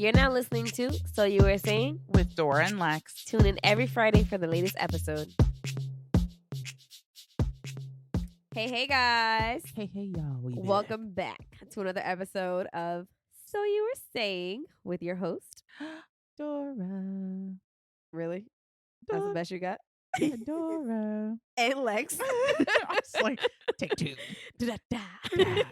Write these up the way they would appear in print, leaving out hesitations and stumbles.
You're now listening to So You Were Saying with Dora and Lex. Tune in every Friday for the latest episode. Hey guys. Hey y'all. Welcome back to another episode of So You Were Saying with your host, Dora. Really? That's the best you got? Dora. And Lex. I was like, take two. Da-da-da.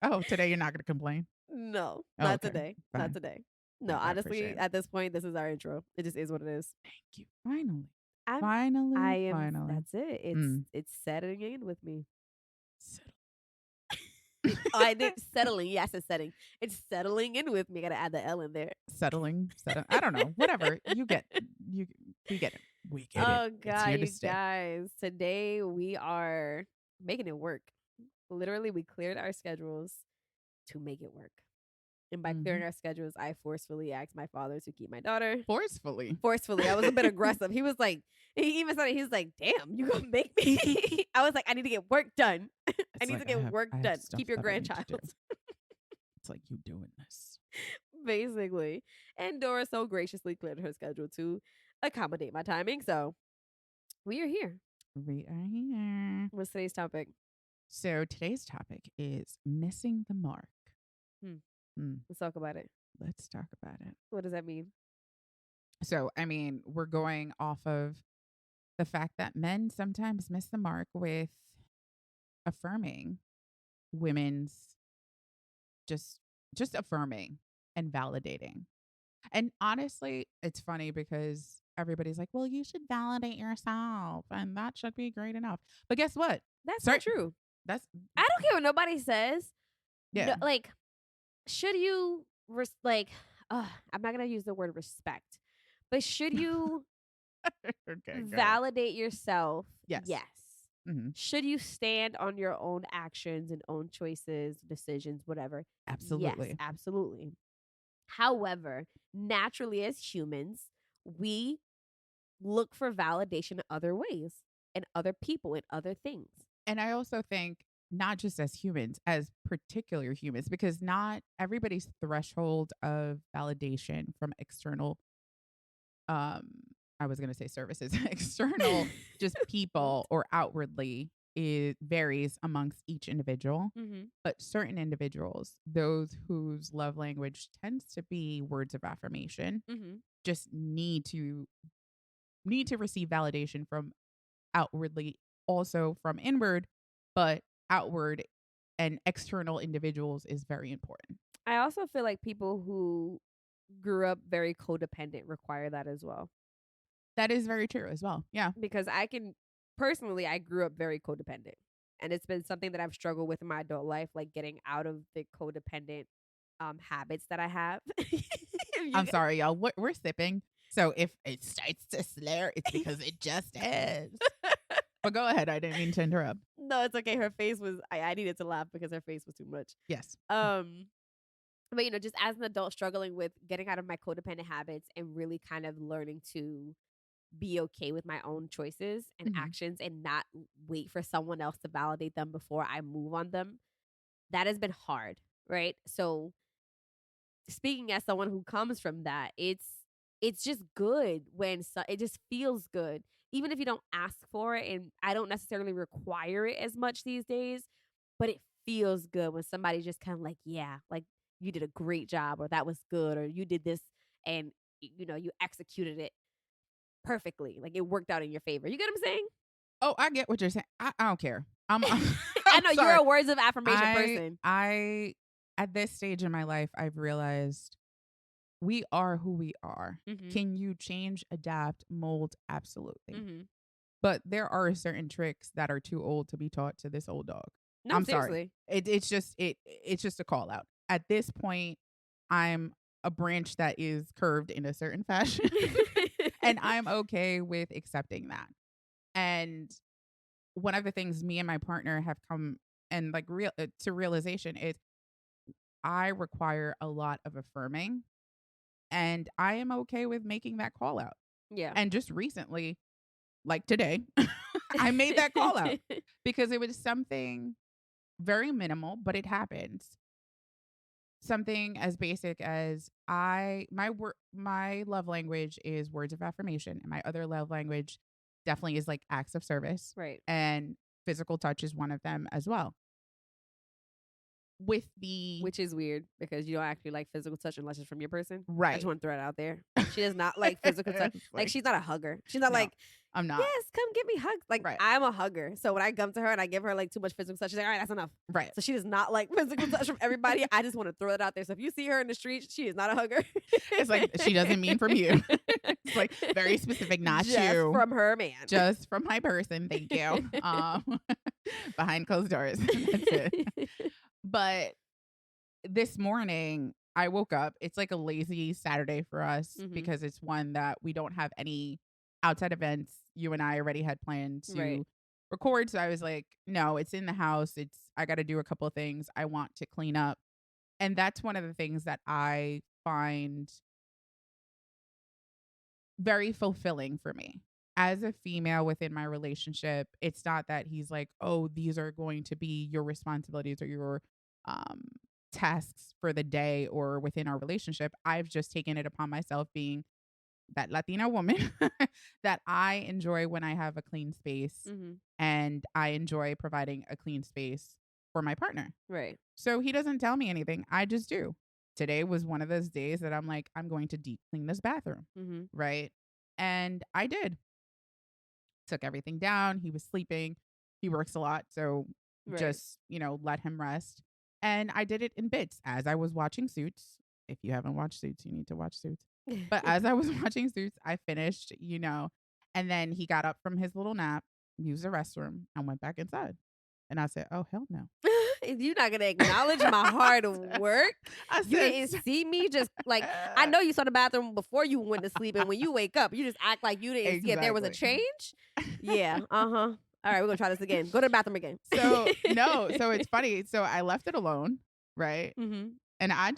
Oh, today you're not going to complain? No, Oh, not okay. today. Fine. Not today. No, Okay, I honestly, appreciate it. at this point, this is our intro. It just is what it is. Thank you. Finally. I am. Finally. That's it. It's settling in with me. Settle. Oh, I did settling. Yes, it's setting. It's settling in with me. Got to add the L in there. Settling. I don't know. Whatever. We get it. We get it. Oh It's God, here to you stay. guys! Today we are making it work. Literally, we cleared our schedules to make it work. And by clearing our schedules, I forcefully asked my father to keep my daughter. Forcefully. I was a bit aggressive. He was like, he even said it. He was like, "Damn, you gonna make me?" I was like, "I need to get work done. I need to get work done. Keep your grandchild." It's like you doing this. Basically. And Dora so graciously cleared her schedule to accommodate my timing. So we are here. We are here. What's today's topic? So today's topic is missing the mark. Let's talk about it. Let's talk about it. What does that mean? So, I mean, we're going off of the fact that men sometimes miss the mark with affirming women's just affirming and validating. And honestly, it's funny because everybody's like, well, you should validate yourself and that should be great enough. But guess what? That's not true. I don't care what nobody says. Yeah. No, like, should you, I'm not going to use the word respect, but should you Okay, validate yourself? Yes. Yes. Mm-hmm. Should you stand on your own actions and own choices, decisions, whatever? Absolutely. Yes, absolutely. However, naturally as humans, we look for validation other ways and other people and other things. And I also think not just as humans, as particular humans, because not everybody's threshold of validation from external, I was going to say services, external, just people or outwardly, it varies amongst each individual. Mm-hmm. But certain individuals, those whose love language tends to be words of affirmation, just need to receive validation from outwardly, also from inward, but outward and external individuals is very important. I also feel like people who grew up very codependent require that as well. That is very true as well. Yeah. Because I grew up very codependent. And it's been something that I've struggled with in my adult life, like getting out of the codependent habits that I have. I'm sorry, y'all. We're sipping. So if it starts to slur, it's because it just is. But go ahead. I didn't mean to interrupt. No, it's okay. Her face was, I needed to laugh because her face was too much. Yes. But, just as an adult struggling with getting out of my codependent habits and really kind of learning to be okay with my own choices and actions and not wait for someone else to validate them before I move on them, that has been hard, right? So speaking as someone who comes from that, it's just good when it just feels good. Even if you don't ask for it, and I don't necessarily require it as much these days, but it feels good when somebody just kind of like, yeah, like you did a great job, or that was good, or you did this and you executed it perfectly. Like it worked out in your favor. You get what I'm saying? Oh, I get what you're saying. I don't care. I know sorry. You're a words of affirmation person. At this stage in my life, I've realized we are who we are. Can you change, adapt, mold? Absolutely. But there are certain tricks that are too old to be taught to this old dog. No, I'm seriously. sorry. It's just a call out. At this point, I'm a branch that is curved in a certain fashion. And I'm okay with accepting that. And one of the things me and my partner have come and to realization is I require a lot of affirming, and I am okay with making that call out. Yeah. And just recently, like today, I made that call out because it was something very minimal, but it happens. something as basic as my love language is words of affirmation, and my other love language definitely is like acts of service, Right. and physical touch is one of them as well. With the Which is weird because you don't actually like physical touch unless it's from your person. I just right. want to throw it out there. She does not like physical touch. It's Like like, she's not a hugger. She's not no, like, I'm not. yes, come give me hugs. Like Right. I'm a hugger. So when I come to her and I give her like too much physical touch, she's like, all right, that's enough. Right. So she does not like physical touch from everybody. I just want to throw it out there. So if you see her in the street, she is not a hugger. It's like she doesn't mean from you. It's like very specific, not just you. from her man. Just from my person. Thank you. Behind closed doors. That's it. But this morning I woke up. It's like a lazy Saturday for us Mhm. because it's one that we don't have any outside events. You and I already had planned to Right. record. So I was like, no, it's in the house. I got to do a couple of things. I want to clean up. And that's one of the things that I find very fulfilling for me. As a female within my relationship, it's not that he's like, oh, these are going to be your responsibilities or your um, tasks for the day or within our relationship. I've just taken it upon myself being that Latina woman that I enjoy when I have a clean space Mhm. and I enjoy providing a clean space for my partner. Right. So he doesn't tell me anything. I just do. Today was one of those days that I'm like, I'm going to deep clean this bathroom. Mhm. Right. And I did. Took everything down. He was sleeping. He works a lot. So Right. just, let him rest. And I did it in bits as I was watching Suits. If you haven't watched Suits, you need to watch Suits. But as I was watching Suits, I finished, and then he got up from his little nap, used the restroom, and went back inside. And I said, oh, hell no. You're not gonna acknowledge my hard work. I You said, didn't see me just like I know you saw the bathroom before you went to sleep, and when you wake up, you just act like you didn't see if there was a Exactly. change. Yeah. All right, we're gonna try this again. Go to the bathroom again. So, no. So it's funny. So I left it alone. Right. Mm-hmm. And I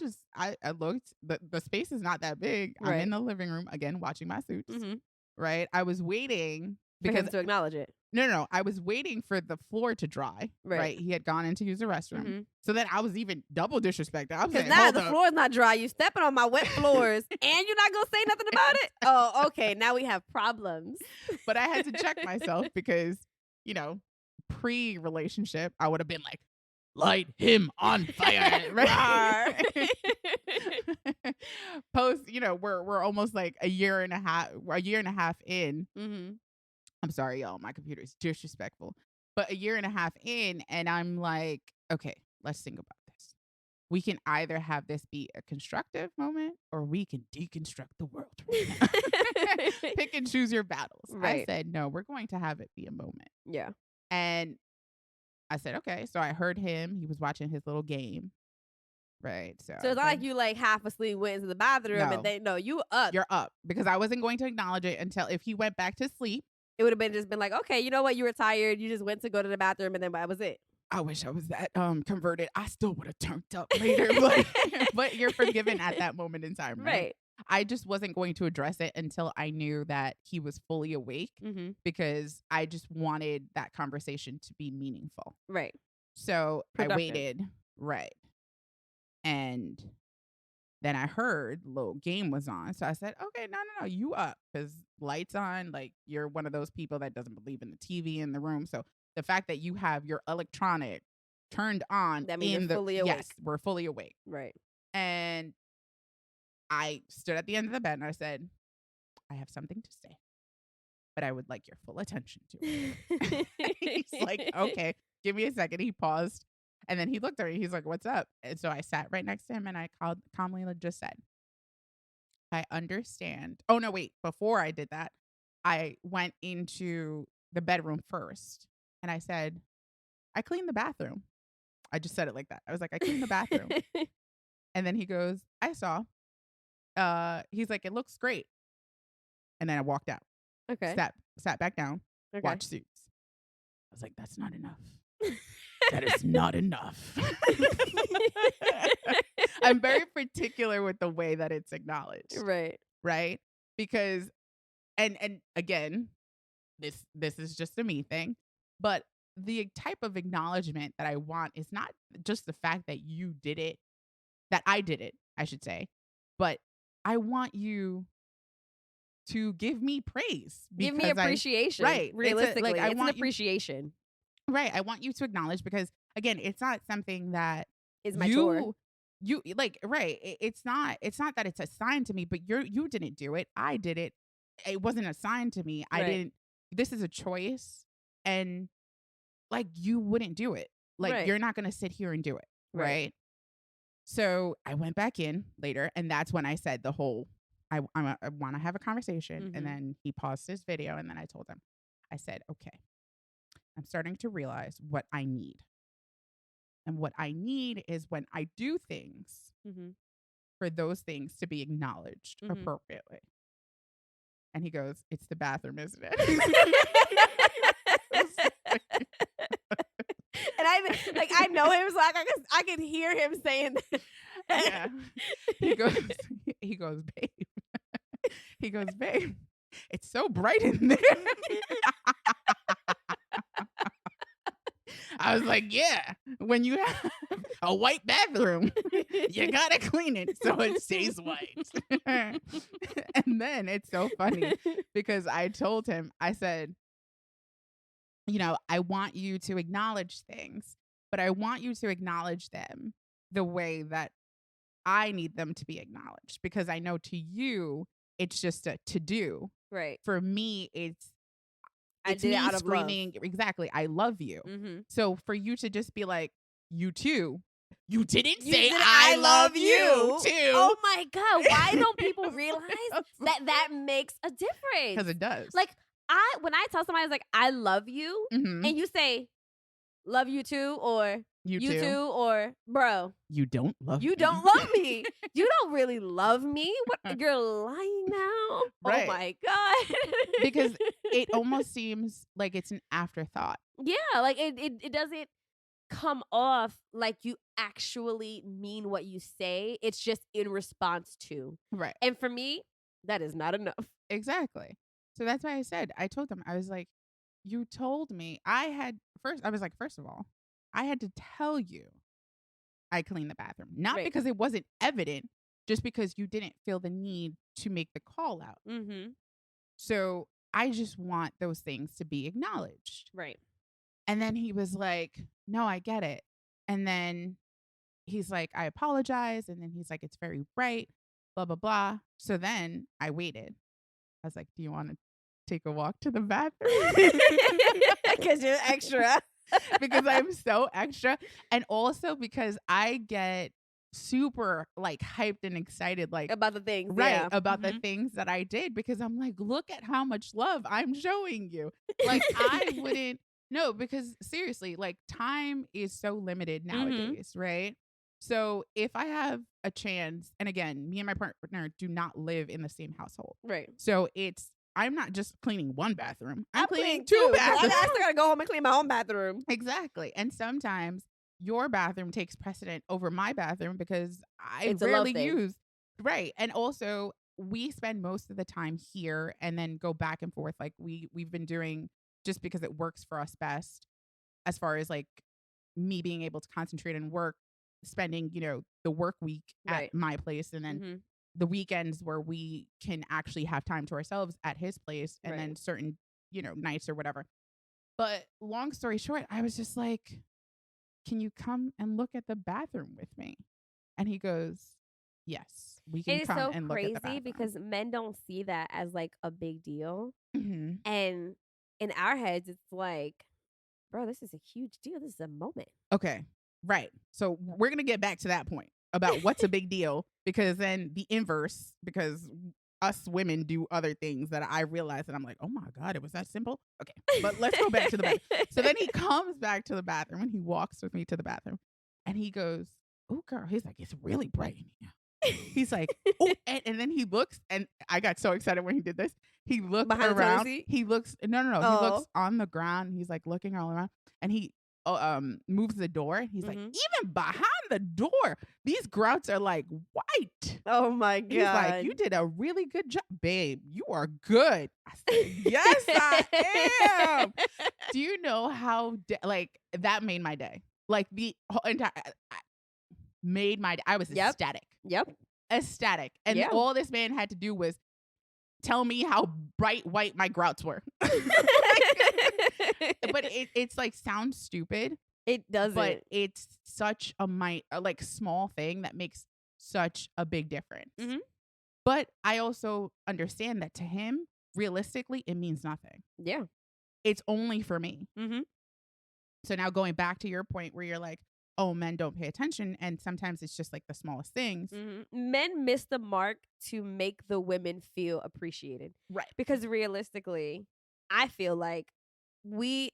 looked, the space is not that big. I'm Right. in the living room again, watching my Suits. Mm-hmm. Right. I was waiting For because him to acknowledge it. no. I was waiting for the floor to dry. Right. Right. He had gone in to use the restroom. Mhm. So then I was even double disrespected. I was Because saying, now hold the up. floor is not dry. You stepping on my wet floors, and you're not gonna say nothing about it. Oh, okay. Now we have problems. But I had to check myself because, pre-relationship, I would have been like, light him on fire. Right. Post, we're almost like a year and a half in. Mm-hmm. I'm sorry, y'all. My computer is disrespectful. But a year and a half in, and I'm like, okay, let's think about this. We can either have this be a constructive moment or we can deconstruct the world right now. Pick and choose your battles. Right. I said, no, we're going to have it be a moment. Yeah. And I said, okay. So I heard him. He was watching his little game. Right. So it's not like you like half asleep went into the bathroom No. and you up. You're up because I wasn't going to acknowledge it until if he went back to sleep. It would have been like, okay, you know what? You were tired. You just went to go to the bathroom and then that was it. I wish I was that converted. I still would have turned up later, but you're forgiven at that moment in time, right? I just wasn't going to address it until I knew that he was fully awake Mm-hmm. because I just wanted that conversation to be meaningful. Right. So Productive. I waited, right. And then I heard the little game was on. So I said, okay, no, you up because lights on. Like you're one of those people that doesn't believe in the TV in the room. So the fact that you have your electronic turned on, that means you're fully awake. Yes, we're fully awake. Right. And I stood at the end of the bed and I said, I have something to say, but I would like your full attention to it. He's like, okay, give me a second. He paused. And then he looked at me. He's like, what's up? And so I sat right next to him and I calmly just said, I understand. Oh, no, wait. Before I did that, I went into the bedroom first and I said, I cleaned the bathroom. I just said it like that. I was like, I cleaned the bathroom. And then he goes, I saw. He's like, it looks great. And then I walked out. Okay. Sat back down. Okay. Watched Suits. I was like, that's not enough. That is not enough. I'm very particular with the way that it's acknowledged. Right. Right? Because and again, this is just a me thing, but the type of acknowledgement that I want is not just the fact that you did it that I did it, I should say. But I want you to give me praise Give me because appreciation. right. Realistically, I it's an want you, appreciation. right. I want you to acknowledge because again, it's not something that Is my chore. you like, right. It's not that it's assigned to me, but you didn't do it. I did it. It wasn't assigned to me. I Right. didn't, this is a choice. And like, you wouldn't do it. Like, Right. you're not going to sit here and do it. Right. Right. So I went back in later, and that's when I said the whole, I want to have a conversation. And Mhm. then he paused his video, and then I told him, I said, okay, I'm starting to realize what I need. And what I need is when I do things, Mhm. for those things to be acknowledged Mhm. appropriately. And he goes, it's the bathroom, isn't it? And I know him, so I can hear him saying that. Yeah. He goes, babe. He goes, babe, it's so bright in there. I was like, yeah, when you have a white bathroom, you gotta clean it so it stays white. And then it's so funny because I told him, I said, I want you to acknowledge things, but I want you to acknowledge them the way that I need them to be acknowledged because I know to you, it's just a to do. Right. For me, I it's did it me out of love. screaming, exactly, I love you. Mhm. So for you to just be like, you too, you didn't You say said, I love you too. Oh my God. Why don't people realize that makes a difference? Because it does. Like, when I tell somebody, I was like, I love you, Mhm. and you say, love you too, or You you too. too, or bro, You don't love you me. don't love me. You don't really love me. What? You're lying now? Right. Oh my God. Because it almost seems like it's an afterthought. Yeah, like it doesn't come off like you actually mean what you say. It's just in response to. Right. And for me, that is not enough. Exactly. So that's why I told them, I was like, you told me I was like, first of all, I had to tell you I cleaned the bathroom. Not Right. because it wasn't evident, just because you didn't feel the need to make the call out. Mm-hmm. So I just want those things to be acknowledged. Right. And then he was like, no, I get it. And then he's like, I apologize. And then he's like, it's very bright, blah, blah, blah. So then I waited. I was like, do you want to take a walk to the bathroom? Because you're extra. Because I'm so extra. And also because I get super like hyped and excited, like About the things. right, Yeah. about the things that I did, because I'm like, look at how much love I'm showing you. Like I wouldn't no, because seriously, like time is so limited nowadays, right? So if I have a chance, and again, me and my partner do not live in the same household. Right. So I'm not just cleaning one bathroom. I'm cleaning too, two 'cause I bathrooms. still gotta go home and clean my own bathroom. Exactly. And sometimes your bathroom takes precedent over my bathroom because I It's a love rarely thing. use. Right. And also we spend most of the time here and then go back and forth like we've been doing just because it works for us best as far as like me being able to concentrate and work, spending, the work week Right. at my place and then the weekends where we can actually have time to ourselves at his place and then Right. certain, nights or whatever. But long story short, I was just like, can you come and look at the bathroom with me? And he goes, yes, we can It is come so and look at the crazy bathroom. because men don't see that as like a big deal. Mhm. And in our heads, it's like, bro, this is a huge deal. This is a moment. Okay. Right. So we're going to get back to that point about what's a big deal, because then the inverse, because us women do other things that I realize that I'm like, oh my God, it was that simple. Okay. But let's go back to the bathroom. So then he comes back to the bathroom and he walks with me to the bathroom and he goes, oh girl, he's like, it's really bright in here. He's like, oh, and then he looks, and I got so excited when he did this. He looked Behind the toilet around. seat? He looks, no. He Oh. looks on the ground. He's like looking all around, and he moves the door. He's like, even behind the door, these grouts are like white. Oh my God. He's like, you did a really good job, babe. You are good. I said, yes, I am. Do you know how like that made my day? Like the whole entire. made my day. I was Yep. ecstatic. Yep. Ecstatic. And Yeah. all this man had to do was tell me how bright white my grouts were. But it's like sounds stupid. It doesn't. But it's such a like small thing that makes such a big difference. Mhm. But I also understand that to him, realistically, it means nothing. Yeah. It's only for me. Mhm. So now going back to your point where you're like, oh, men don't pay attention. And sometimes it's just like the smallest things. Mhm. Men miss the mark to make the women feel appreciated. Right. Because realistically, I feel like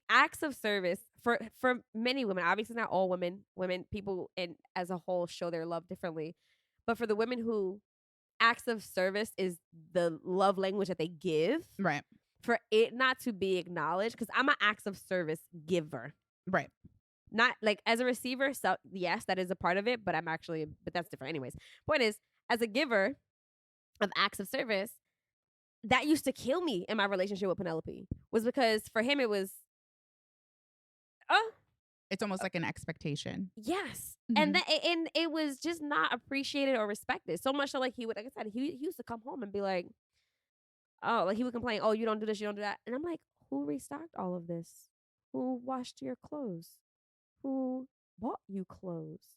acts of service for many women, obviously not all women, people and as a whole show their love differently. But for the women who acts of service is the love language that they give, Right. for it not to be acknowledged, because I'm an acts of service giver. Right. Not like as a receiver, so yes, that is a part of it, but that's different. Anyways, point is, as a giver of acts of service, that used to kill me in my relationship with Penelope, was because for him it was, it's almost like an expectation. yes, Mhm. and it was just not appreciated or respected. So much so, like he would, like I said, he used to come home and be like, oh, like he would complain, oh, you don't do this, you don't do that, and I'm like, who restocked all of this? Who washed your clothes? Who bought you clothes?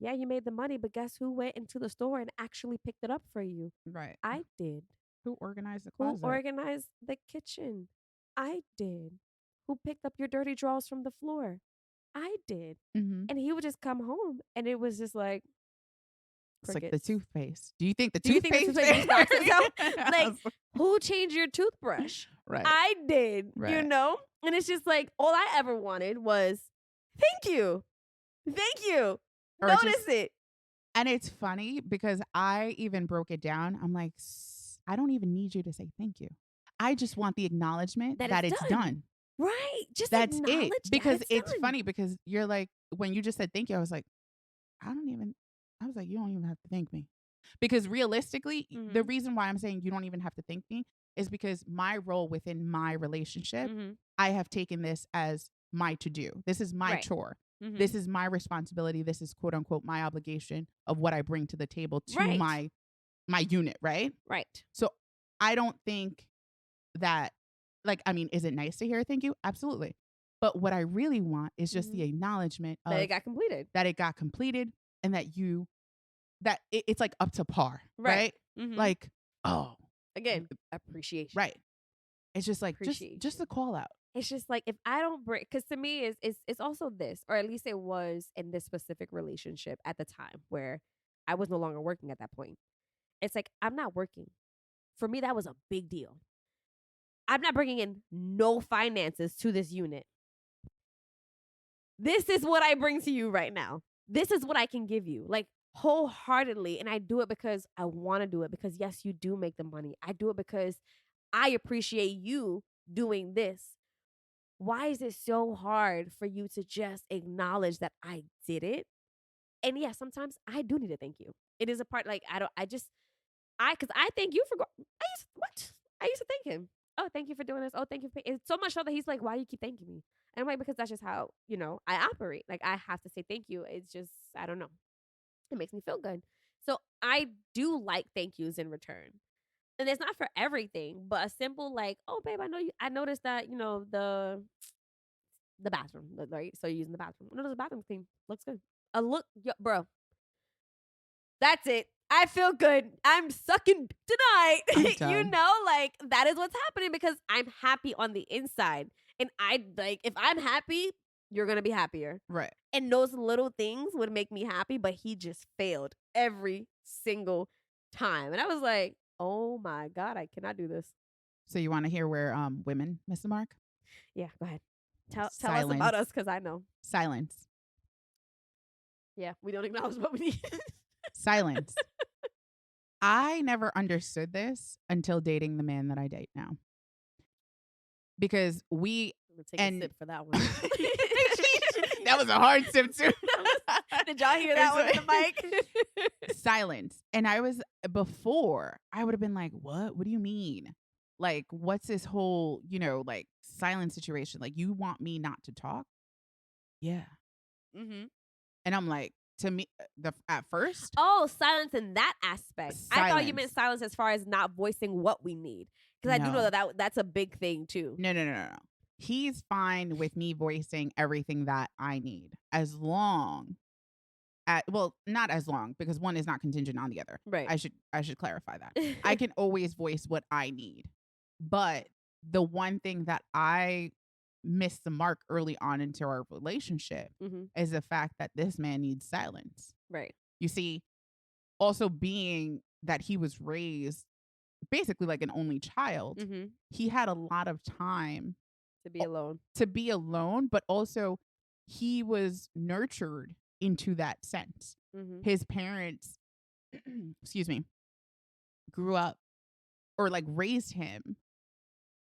Yeah, you made the money, but guess who went into the store and actually picked it up for you? Right. I did. Who organized the Who closet? organized the kitchen? I did. Who picked up your dirty drawers from the floor? I did. Mhm. And he would just come home and it was just like It's like the crickets. toothpaste. Do you think the Do you think the toothpaste toothpaste restocks itself? I Like, was who changed your toothbrush? right. I did, you Right. know? And it's just like, all I ever wanted was, thank you. Thank you. Or Notice just- it. And it's funny because I even broke it down. I'm like, I don't even need you to say thank you. I just want the acknowledgement that it's done. Right. Just That's acknowledge it. that Because it's done. funny because you're like, when you just said thank you, I was like, I was like, you don't even have to thank me. Because realistically, the reason why I'm saying you don't even have to thank me is because my role within my relationship, I have taken this as my to do. This is my chore. This is my responsibility. This is quote unquote my obligation of what I bring to the table to my unit, right? Right. So I don't think that, like, I mean, is it nice to hear a thank you? Absolutely. But what I really want is just the acknowledgement of that it got completed. That it got completed and that it's like up to par, right? Like, oh. Again, appreciation. Right. It's just like, Appreciation. just a call out. It's just like, if I don't bring, because to me it's also this, or at least it was in this specific relationship at the time where I was no longer working at that point. It's like, I'm not working. For me, that was a big deal. I'm not bringing in no finances to this unit. This is what I bring to you right now. This is what I can give you, like, wholeheartedly. And I do it because I want to do it, because yes, you do make the money. I do it because I appreciate you doing this. Why is it so hard for you to just acknowledge that I did it? And yeah, sometimes I do need to thank you. It is a part, like, because I thank you for, I used to thank him. Oh, thank you for doing this. Oh, thank you for paying. It's so much so that he's like, why do you keep thanking me? And I'm like, because that's just how, I operate. Like, I have to say thank you. It's just, I don't know. It makes me feel good. So I do like thank yous in return. And it's not for everything, but a simple like, oh babe, I noticed that, the bathroom, right? So you're using the bathroom. I noticed the bathroom clean. Looks good. Bro. That's it. I feel good. I'm sucking tonight. Like, that is what's happening because I'm happy on the inside. And if I'm happy, you're going to be happier. Right. And those little things would make me happy, but he just failed every single time. And I was like, oh my God, I cannot do this. So you want to hear where women miss the mark? Yeah, go ahead. Tell us about us, because I know. Silence. Yeah, we don't acknowledge what we need. Silence. I never understood this until dating the man that I date now. Because I'm gonna take a sip for that one. That was a hard sip too. Did y'all hear that one in the mic? Silence. And before, I would have been like, what? What do you mean? Like, what's this whole, like silent situation? Like, you want me not to talk? Yeah. Mm-hmm. And I'm like, to me, at first, Oh, silence in that aspect. I thought you meant silence. silence as far as not voicing what we need. Because I do know No. that's a big thing too. No. He's fine with me voicing everything that I need as long well, not as long because one is not contingent on the other. Right. I should clarify that. I can always voice what I need. But the one thing that I missed the mark early on into our relationship Mhm. is the fact that this man needs silence. Right. You see, also being that he was raised basically like an only child, Mhm. he had a lot of time To be alone. to be alone, but also he was nurtured into that sense. Mhm. His parents, excuse me, grew up or like raised him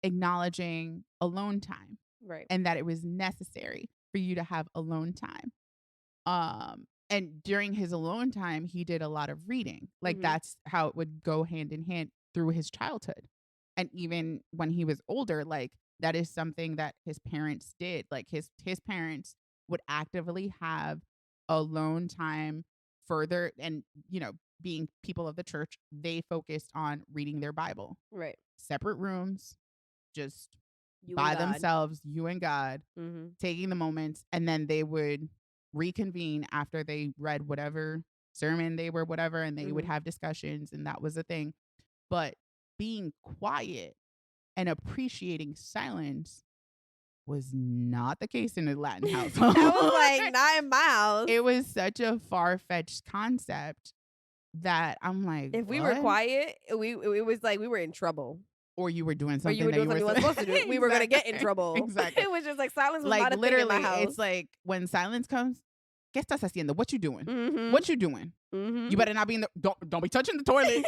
acknowledging alone time Right. and that it was necessary for you to have alone time. And during his alone time, he did a lot of reading. Like Mhm. that's how it would go hand in hand through his childhood. And even when he was older, like that is something that his parents did. Like his parents would actively have alone time further and being people of the church, they focused on reading their Bible. Right. Separate rooms, just You and by God. themselves, you and God, Mhm. taking the moments, and then they would reconvene after they read whatever sermon they were, whatever, and they would Mhm. have discussions, and that was the thing. But being quiet and appreciating silence was not the case in the Latin household. I was like, not in my house. It was such a far-fetched concept that I'm like, If we were what? quiet, it was like we were in trouble. Or you were doing Or something you were that doing something you weren't supposed to do. We were gonna get in Exactly. trouble. Exactly. It was just like silence was Like not a thing in my literally, house. it's like when silence comes, ¿qué estás haciendo? What you doing? Mhm. What you doing? Mhm. You better not be in the don't be touching the toilet.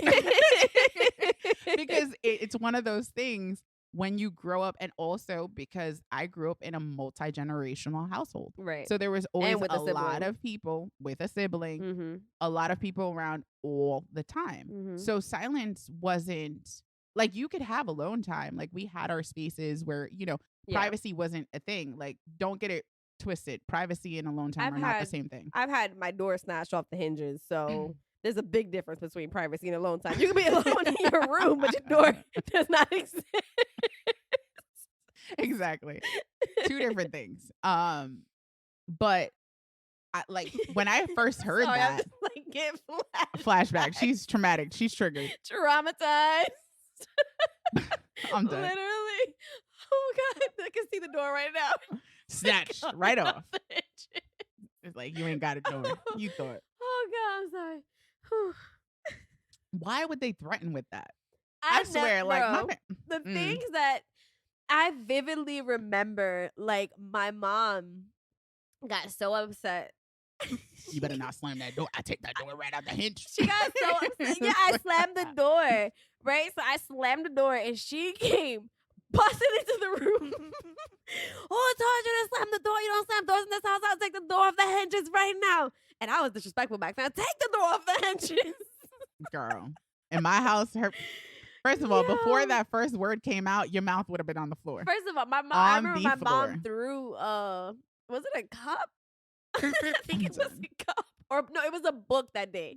Because it's one of those things when you grow up, and also because I grew up in a multi-generational household. Right. So there was always with a a sibling. lot of people with a sibling, Mhm. a lot of people around all the time. Mhm. So silence wasn't like you could have alone time. Like we had our spaces where, Yeah. privacy wasn't a thing. Like don't get it twisted. Privacy and alone time I've are not the had- same thing. I've had my door snatched off the hinges, so there's a big difference between privacy and alone time. You can be alone in your room, but your door does not exist. Exactly. Two different things. But like when I first heard Sorry, I'm that just like getting flashback, she's traumatic. She's triggered. traumatized. I'm done. Literally. Oh God, I can see the door right now. Snatched Coming right off off. the hinges. It's like you ain't got it going. You thought. Oh God, I'm sorry. Whew. Why would they threaten with that? I I swear, like bro, the Mm. things that I vividly remember, like my mom got so upset. You better not slam that door. I take that door right out the hinge. She got so upset. Yeah, I slammed the door, right? So I slammed the door and she came busting into the room. Oh, I told you to slam the door. You don't slam doors in this house. I'll take the door off the hinges right now. And I was disrespectful back then. Take the door off the hinges. Girl. In my house, first of all, before Yo. that first word came out, your mouth would have been on the floor. First of all, my mom, I On remember the my floor. mom threw, was it a cup? I think it was a cup. Or no, it was a book that day.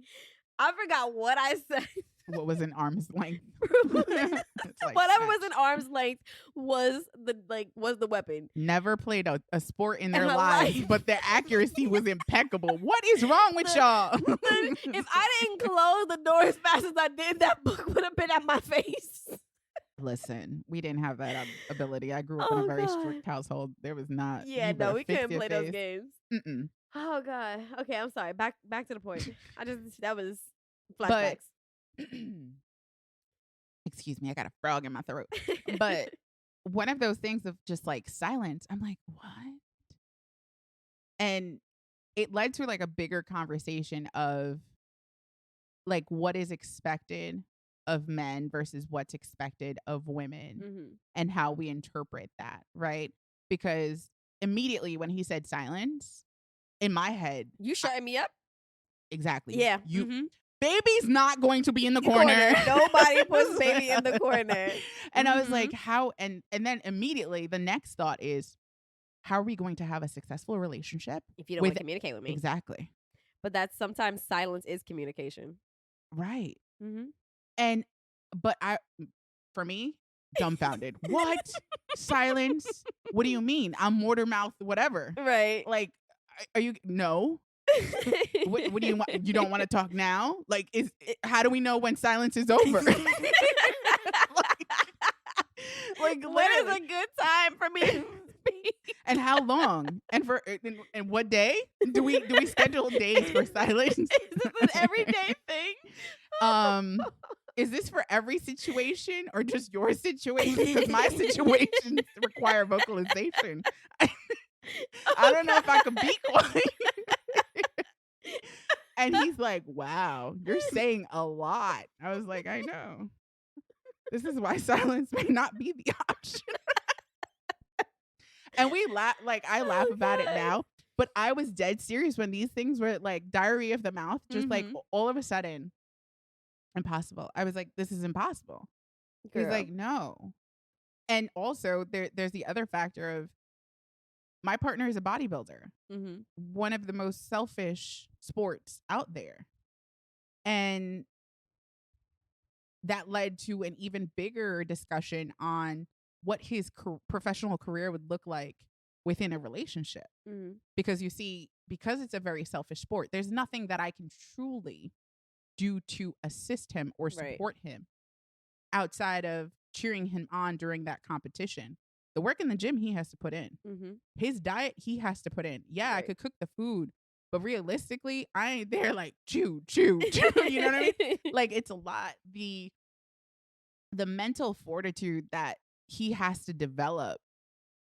I forgot what I said. What was in arm's length? It's like, Whatever snatch. was in arm's length was the weapon. Never played a sport in their In my lives, life. but their accuracy was impeccable. What is wrong with y'all? If I didn't close the door as fast as I did, that book would have been at my face. Listen, we didn't have that ability. I grew up in Oh, a very God. strict household. There was not. Yeah, you no, better we fix couldn't your play those face. games. Mm-mm. Oh God. Okay, I'm sorry. Back to the point. That was But flashbacks. excuse me, I got a frog in my throat. But one of those things of just like silence, I'm like, what? And it led to like a bigger conversation of like what is expected of men versus what's expected of women Mhm. and how we interpret that, right? Because immediately when he said silence, in my head, You shutting me up? exactly. Yeah. You mhm. baby's not going to be in the corner. Nobody puts baby in the corner. And I was Mhm. like, how? And then immediately the next thought is, how are we going to have a successful relationship If you don't want with to communicate with me. exactly? But that's sometimes silence is communication. Right. Mhm. And but for me, dumbfounded. What? Silence? What do you mean? I'm mortar mouth whatever. Right. Like, are you no? What do you want? You don't want to talk now? Like, how do we know when silence is over? like When is literally. a good time for me to speak? And how long? And for and what day? Do we schedule days for silence? Is this an everyday thing? Um, is this for every situation or just your situation? Because my situations require vocalization. I don't know if I could be quiet. And he's like, wow, you're saying a lot. I was like, I know. This is why silence may not be the option. And we laugh, like I laugh Oh, about it God. now, but I was dead serious when these things were like diarrhea of the mouth, just like Mhm. all of a sudden, impossible. I was like, this is impossible. He's Girl. like, no. And also there's the other factor of my partner is a bodybuilder, Mhm. one of the most selfish sports out there. And that led to an even bigger discussion on what his professional career would look like within a relationship. Mhm. Because you see, because it's a very selfish sport, there's nothing that I can truly do to assist him or Right. support him outside of cheering him on during that competition. The work in the gym he has to put in. Mhm. His diet he has to put in. Yeah, I Right. could cook the food, but realistically, I ain't there like chew, chew, chew. You know what I mean? Like it's a lot. The mental fortitude that he has to develop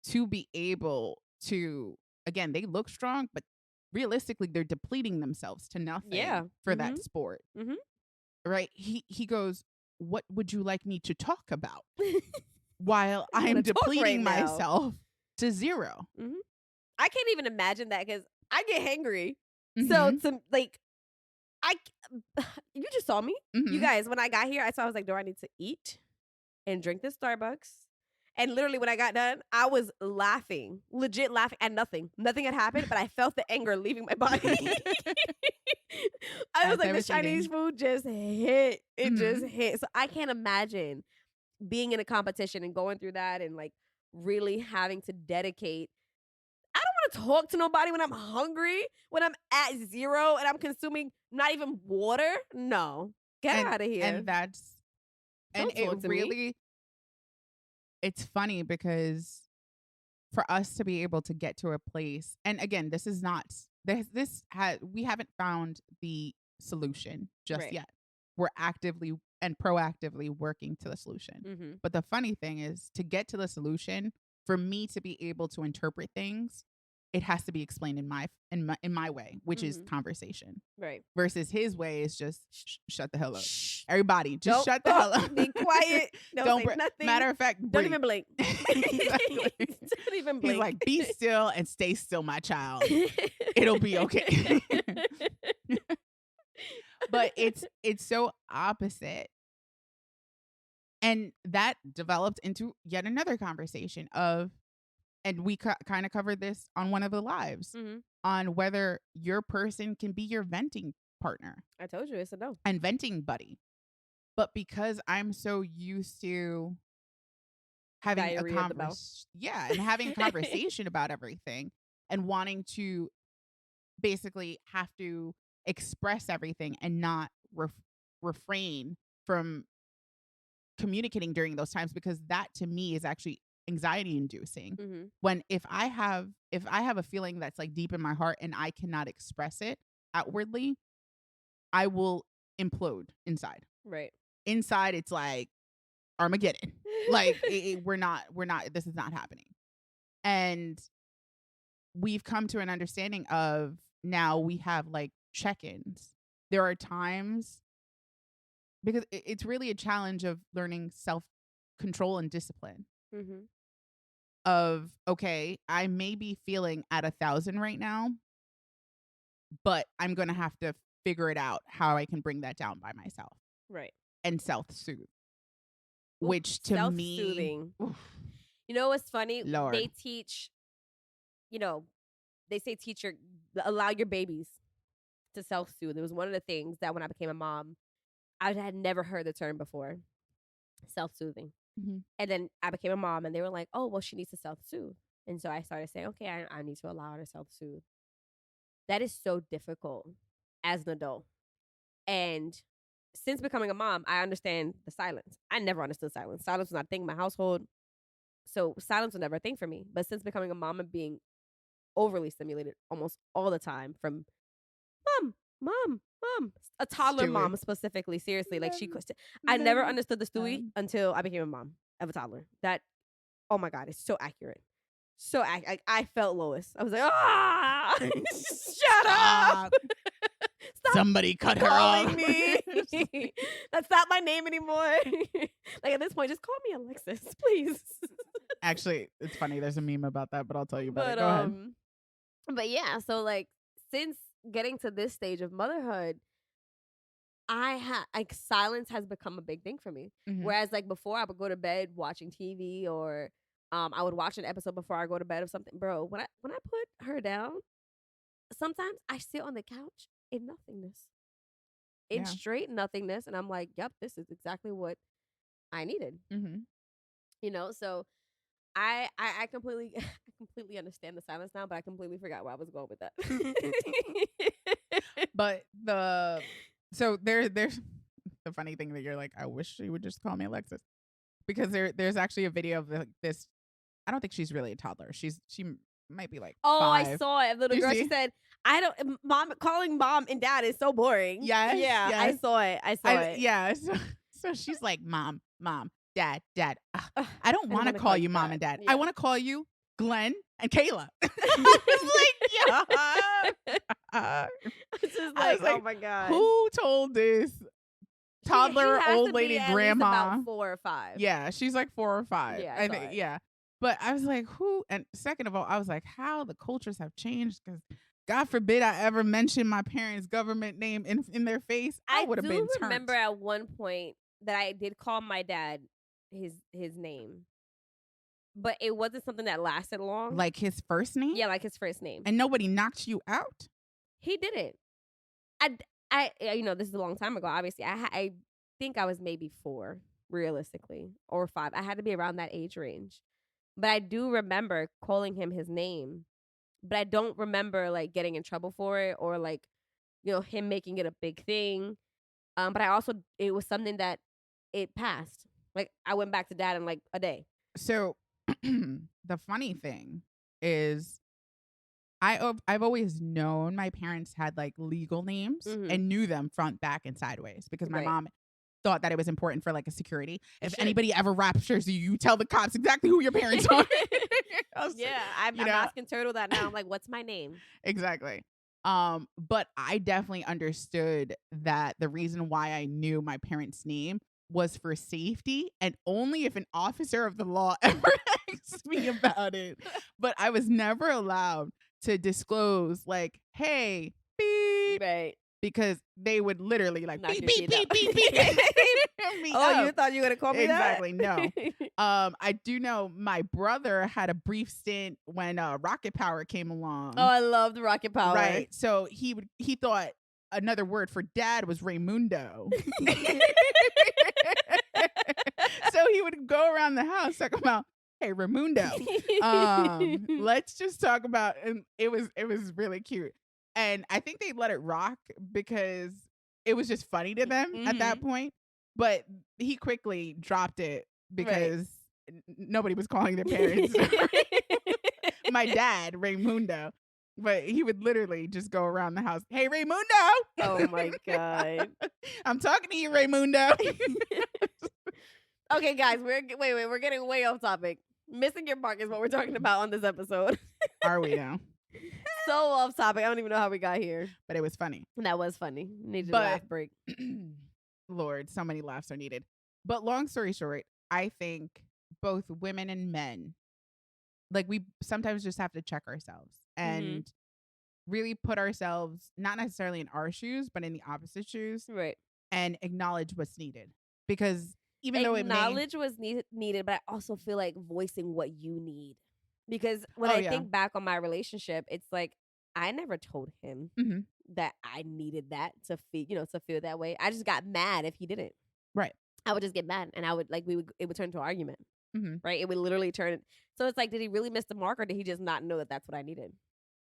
to be able to, again, they look strong, but realistically they're depleting themselves to Yeah. nothing for that Mhm. sport. Mhm. Right? He goes, "What would you like me to talk about?" While I I'm wanna talk right depleting now. myself to 0. Mhm. I can't even imagine that because I get hangry. So Mhm. to like, I you just saw me. You Mhm. guys, when I got here, I was like, do I need to eat and drink this Starbucks? And literally, when I got done, I was laughing, legit laughing at nothing. Nothing had happened, but I felt the anger leaving my body. I was As like, I the was Chinese eating. food just hit. It just Mhm. hit. So I can't imagine being in a competition and going through that and like really having to dedicate. I don't want to talk to nobody when I'm hungry, when I'm at 0 and I'm consuming not even water. No. Get And out of here. that's and Don't it talk to me. really it's funny because for us to be able to get to a place, and again, this is not this has we haven't found the solution just Right. yet. We're actively and proactively working to the solution. Mhm. But the funny thing is to get to the solution, for me to be able to interpret things, it has to be explained in my way, which is Mhm. conversation. Right. Versus his way is just shut the hell up. Shh. Everybody, just Don't shut the talk. hell up. Be quiet. Don't Don't say nothing. matter of fact, Don't breathe. even blink. Exactly. Don't even He's blink. like, be still and stay still, my child. It'll be okay. But it's so opposite. And that developed into yet another conversation of, and we kind of covered this on one of the lives, Mhm. on whether your person can be your venting partner I told you it's a no. and venting buddy. But because I'm so used to having a Diarrhea of the mouth. and having a conversation about everything and wanting to basically have to express everything and not refrain from communicating during those times, because that to me is actually anxiety inducing. Mhm. When if I have a feeling that's like deep in my heart and I cannot express it outwardly, I will implode inside. Right. Inside it's like Armageddon. Like we're not this is not happening. And we've come to an understanding of, now we have like check-ins. There are times, because it's really a challenge of learning self control and discipline, Mhm. of, okay, I may be feeling at 1,000 right now, but I'm going to have to figure it out how I can bring that down by myself Right. and self-soothe, Ooh, which to me, self-soothing. oof, You know what's funny? They Lord. teach, you know, they say allow your babies to self-soothe. It was one of the things that when I became a mom, I had never heard the term before, self-soothing. Mhm. And then I became a mom and they were like, oh, well, she needs to self-soothe. And so I started saying, okay, I need to allow her to self-soothe. That is so difficult as an adult. And since becoming a mom, I understand the silence. I never understood silence. Silence was not a thing in my household. So silence was never a thing for me. But since becoming a mom and being overly stimulated almost all the time from mom, mom, mom, a toddler Stewie. mom specifically, seriously, like she could. I never Never understood the Stewie until I became a mom of a toddler. That, oh my God, it's so accurate. So I felt Lois. I was like, ah, shut up. Stop Somebody cut her calling off. me. That's not my name anymore. Like at this point, just call me Alexis, please. Actually, it's funny. There's a meme about that, but I'll tell you about it. But Go ahead. but yeah, so like since getting to this stage of motherhood, like silence has become a big thing for me. Mhm. Whereas like before I would go to bed watching TV or I would watch an episode before I go to bed of something. Bro, when I put her down, sometimes I sit on the couch in nothingness. In Yeah. straight nothingness, and I'm like, yep, this is exactly what I needed. Mhm. You know, so I completely I completely understand the silence now, but I completely forgot where I was going with that. But there's the funny thing that you're like, I wish she would just call me Alexis, because there's actually a video of this. I don't think she's really a toddler. She might be like Oh, 5. I saw it. Little You girl, see? she said, I don't mom calling mom and dad is so boring. Yes, Yeah, I yes. saw it. I saw it. Yeah. So she's like, mom, dad. Ugh, I don't want to wanna call you mom dad. and dad. Yeah. I want to call you Glenn and Kayla. I was like, yeah. It's just I like, was like, oh my God. who told this toddler, She has old to be lady, at least grandma? about 4 or 5. Yeah, she's like 4 or 5. Yeah, I I saw think. it. Yeah, but I was like, who? And second of all, I was like, how the cultures have changed, because God forbid I ever mention my parents' government name in their face. I would have been do turned. remember at one point that I did call my dad his name, but it wasn't something that lasted long. Like his first name? Yeah, like his first name. And nobody knocked you out? He didn't. You know, this is a long time ago. Obviously, I think I was maybe 4, realistically, or 5. I had to be around that age range, but I do remember calling him his name. But I don't remember like getting in trouble for it or like, you know, him making it a big thing. But it was something that it passed. Like I went back to dad in like a day. So the funny thing is, I've always known my parents had like legal names and knew them front, back, and sideways, because my Right. mom thought that it was important for like a security. If should. anybody ever raptures you, you tell the cops exactly who your parents are. Yeah, I'm asking Turtle that now. I'm like, what's my name? Exactly. But I definitely understood that the reason why I knew my parents' name was for safety, and only if an officer of the law ever asked me about it. But I was never allowed to disclose, like, hey, beep, Right. because they would literally like Knock beep, your beep, teeth beep, out. beep, beep, beep, me Oh, you up. thought you were gonna call me Exactly, that? no. I do know my brother had a brief stint when Rocket Power came along. Oh, I loved Rocket Power. Right. So he thought another word for dad was Raymundo. So he would go around the house talking about, hey, Raymundo. Let's just talk about, and it was really cute. And I think they let it rock because it was just funny to them at that point. But he quickly dropped it because nobody was calling their parents my dad, Raymundo. But he would literally just go around the house, hey, Raymundo. Oh my God. I'm talking to you, Raymundo. Okay, guys, we're getting way off topic. Missing your mark is what we're talking about on this episode. Are we now? So off topic. I don't even know how we got here. But it was funny. That was funny. Needed a laugh break. Lord, so many laughs are needed. But long story short, I think both women and men, like, we sometimes just have to check ourselves and really put ourselves not necessarily in our shoes, but in the opposite shoes, Right. and acknowledge what's needed. Because even though acknowledge was needed, but I also feel like voicing what you need. Because when I yeah. think back on my relationship, it's like I never told him Mhm. that I needed that to feel, to feel that way. I just got mad if he didn't. Right. I would just get mad, and I would it would turn into an argument, Mhm. right? It would literally turn. So it's like, did he really miss the mark, or did he just not know that that's what I needed?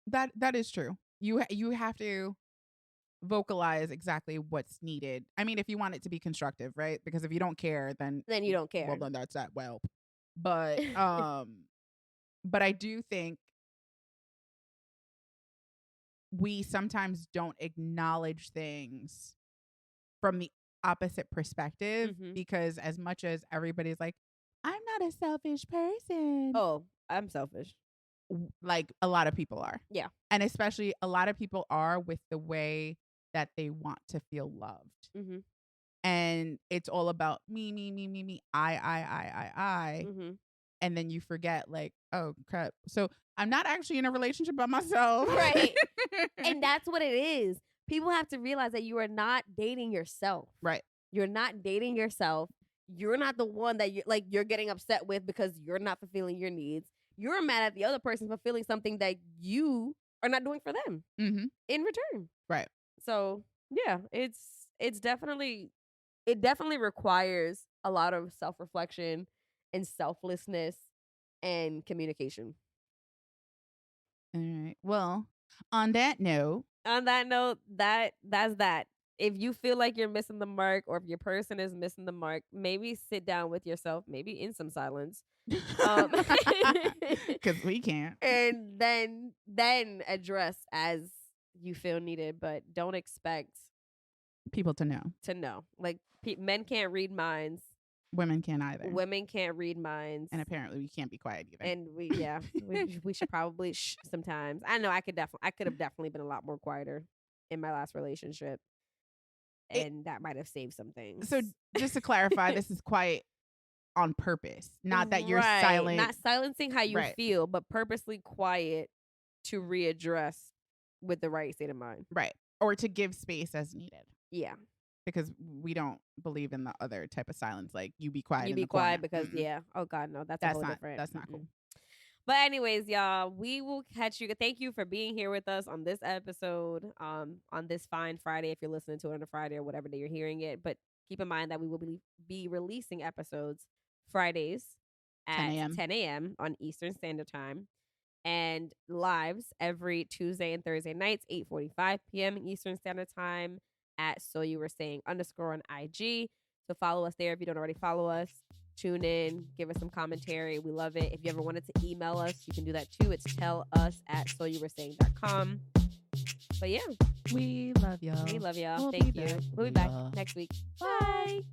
That is true. You have to vocalize exactly what's needed. I mean, if you want it to be constructive, right? Because if you don't care, then Then you don't care. well, then that's that. Well, but I do think we sometimes don't acknowledge things from the opposite perspective Mhm. because as much as everybody's like, I'm not a selfish person, Oh, I'm selfish. like a lot of people are. Yeah. And especially a lot of people are with the way that they want to feel loved. Mhm. And it's all about me, me, me, me, me, I. Mhm. And then you forget, like, oh crap. So I'm not actually in a relationship by myself. Right. And that's what it is. People have to realize that you are not dating yourself. Right. You're not dating yourself. You're not the one that you're getting upset with because you're not fulfilling your needs. You're mad at the other person fulfilling something that you are not doing for them Mm-hmm. in return. Right. So yeah, it's definitely it definitely requires a lot of self-reflection and selflessness and communication. All right. Well, on that note, On that note, that's that. If you feel like you're missing the mark, or if your person is missing the mark, maybe sit down with yourself, maybe in some silence, um, because we can't. and then address as you feel needed. But don't expect People to know. Like men can't read minds, Women can't either. women can't read minds, And apparently we can't be quiet either. and we should probably sometimes. I know I could have definitely been a lot more quieter in my last relationship. And that might have saved some things. So just to clarify, this is quiet on purpose. Not that you're Right. silent. Not silencing how you Right. feel, but purposely quiet to readdress with the right state of mind. Right. Or to give space as needed. Yeah. Because we don't believe in the other type of silence. Like you be quiet. You in be the quiet corner. because yeah. Oh God, no, that's That's a whole not different. that's not cool. But anyways, y'all, we will catch you. Thank you for being here with us on this episode, on this fine Friday, if you're listening to it on a Friday or whatever day you're hearing it. But keep in mind that we will be releasing episodes Fridays at 10 a.m. on Eastern Standard Time, and lives every Tuesday and Thursday nights, 8:45 p.m. Eastern Standard Time at So You Were Saying _ on IG. So follow us there if you don't already follow us. Tune in, give us some commentary. We love it. If you ever wanted to email us, you can do that too. It's tellus@soyouweresaying.com. But yeah, we love y'all. we love y'all. We'll Thank be you. back. We'll be back next week. Bye.